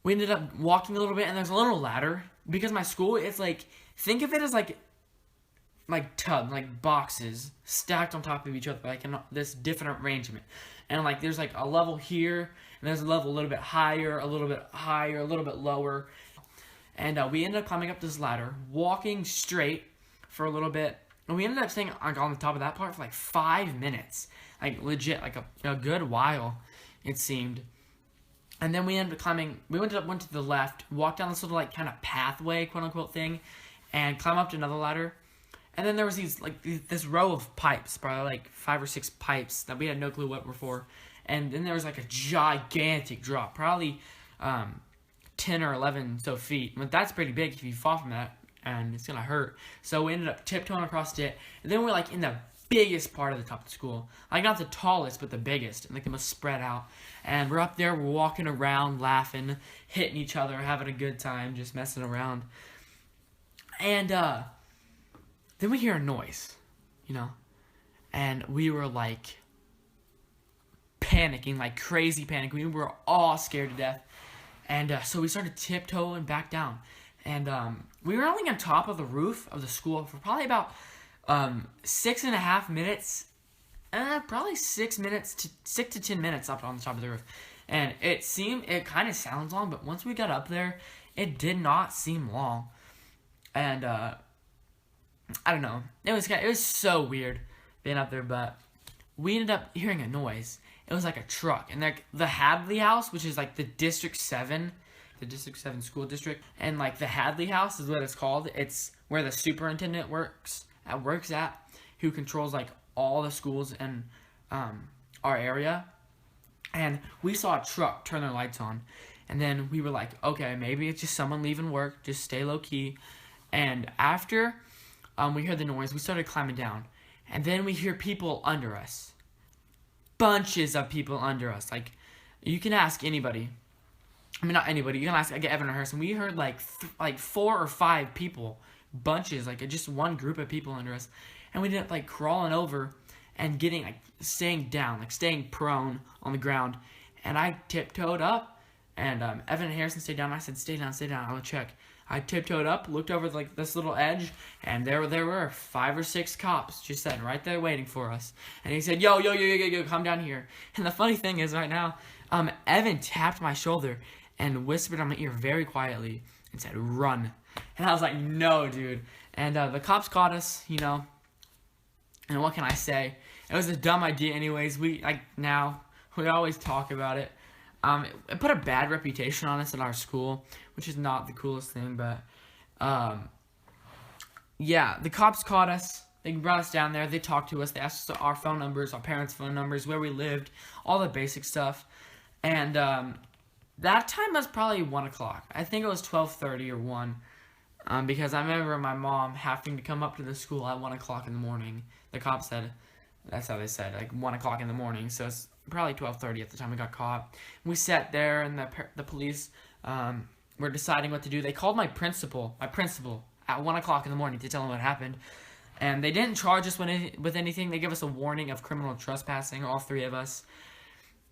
we ended up walking a little bit, and there's a little ladder. Because my school, it's like, think of it as like boxes stacked on top of each other, like in this different arrangement. And like there's like a level here, and there's a level a little bit higher, a little bit higher, a little bit lower. And we ended up climbing up this ladder, walking straight for a little bit. And we ended up staying on the top of that part for like 5 minutes. Like legit, like a good while, it seemed. And then we ended up climbing, went to the left, walked down this little like kind of pathway, quote unquote thing, and climb up to another ladder. And then there was this row of pipes, probably like 5 or 6 pipes that we had no clue what were for. And then there was like a gigantic drop, probably 10 or 11 feet. But that's pretty big if you fall from that, and it's gonna hurt. So we ended up tiptoeing across it, and then we're like in the biggest part of the top of the school, like not the tallest, but the biggest, and like the most spread out. And we're up there, we're walking around, laughing, hitting each other, having a good time, just messing around. And then we hear a noise, and we were like panicking, like crazy panic. We were all scared to death. And so we started tiptoeing back down. And we were only on top of the roof of the school for probably about 6.5 minutes. Probably 6 to 10 minutes up on the top of the roof. And it kind of sounds long, but once we got up there, it did not seem long. And I don't know. It was so weird being up there, but we ended up hearing a noise. It was like a truck, and like the Hadley House, which is like the District 7 school district, and like the Hadley House is what it's called. It's where the superintendent works at, who controls like all the schools in our area. And we saw a truck turn their lights on, and then we were like, okay, maybe it's just someone leaving work. Just stay low key. And after we heard the noise, we started climbing down, and then we hear people under us. Bunches of people under us. Like, you can ask anybody. I mean, not anybody. You can ask Evan or Harrison. We heard like 4 or 5 people, bunches, like just one group of people under us, and we ended up like crawling over and staying down, like staying prone on the ground. And I tiptoed up, and Evan and Harrison stayed down. I said, "Stay down, I will check." I tiptoed up, looked over like this little edge, and there were 5 or 6 cops just sitting right there waiting for us. And he said, yo, come down here. And the funny thing is, right now, Evan tapped my shoulder and whispered on my ear very quietly and said, "Run." And I was like, "No, dude." And the cops caught us, and what can I say? It was a dumb idea anyways. We always talk about it. It put a bad reputation on us at our school, which is not the coolest thing, but, yeah, the cops caught us. They brought us down there. They talked to us. They asked us our phone numbers, our parents' phone numbers, where we lived, all the basic stuff. And that time was probably 1 o'clock. I think it was 12:30 or 1, because I remember my mom having to come up to the school at 1 o'clock in the morning. The cops said, that's how they said, like 1 o'clock in the morning. So it's probably 12:30 at the time we got caught. We sat there, and the police were deciding what to do. They called my principal at 1 o'clock in the morning to tell him what happened. And they didn't charge us with anything. They gave us a warning of criminal trespassing, all 3 of us.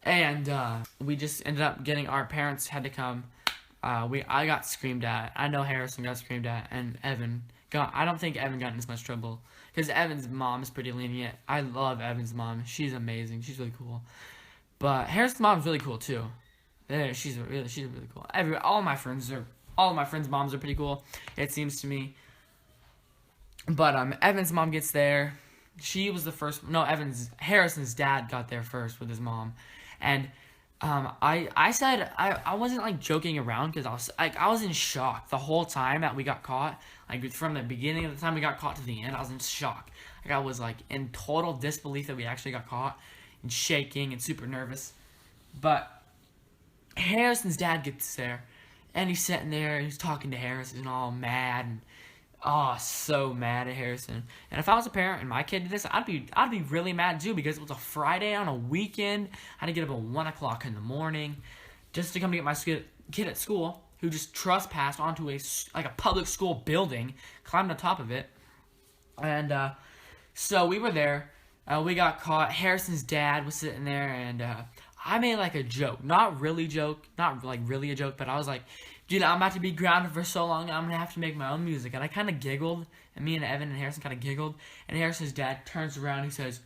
And we just ended up our parents had to come. I got screamed at. I know Harrison got screamed at, and Evan I don't think Evan got in as much trouble, because Evan's mom is pretty lenient. I love Evan's mom. She's amazing. She's really cool. But Harrison's mom's really cool too. Yeah, she's really cool. All of my friends' moms are pretty cool, it seems to me. But Evan's mom gets there. She was the first. No, Harrison's dad got there first with his mom, and I said I wasn't like joking around, because I was in shock the whole time that we got caught. Like from the beginning of the time we got caught to the end, I was in shock. Like I was like in total disbelief that we actually got caught, and shaking and super nervous. But Harrison's dad gets there, and he's sitting there and he's talking to Harrison, all mad and so mad at Harrison. And if I was a parent and my kid did this, I'd be really mad too, because it was a Friday on a weekend. I had to get up at 1 o'clock in the morning just to come to get my kid at school, who just trespassed onto a public school building, climbed on top of it. And so we were there. We got caught. Harrison's dad was sitting there, and I made like a joke, not really a joke, but I was like, dude, I'm about to be grounded for so long, I'm gonna have to make my own music. And I kind of giggled, and me and Evan and Harrison kind of giggled, and Harrison's dad turns around and he says,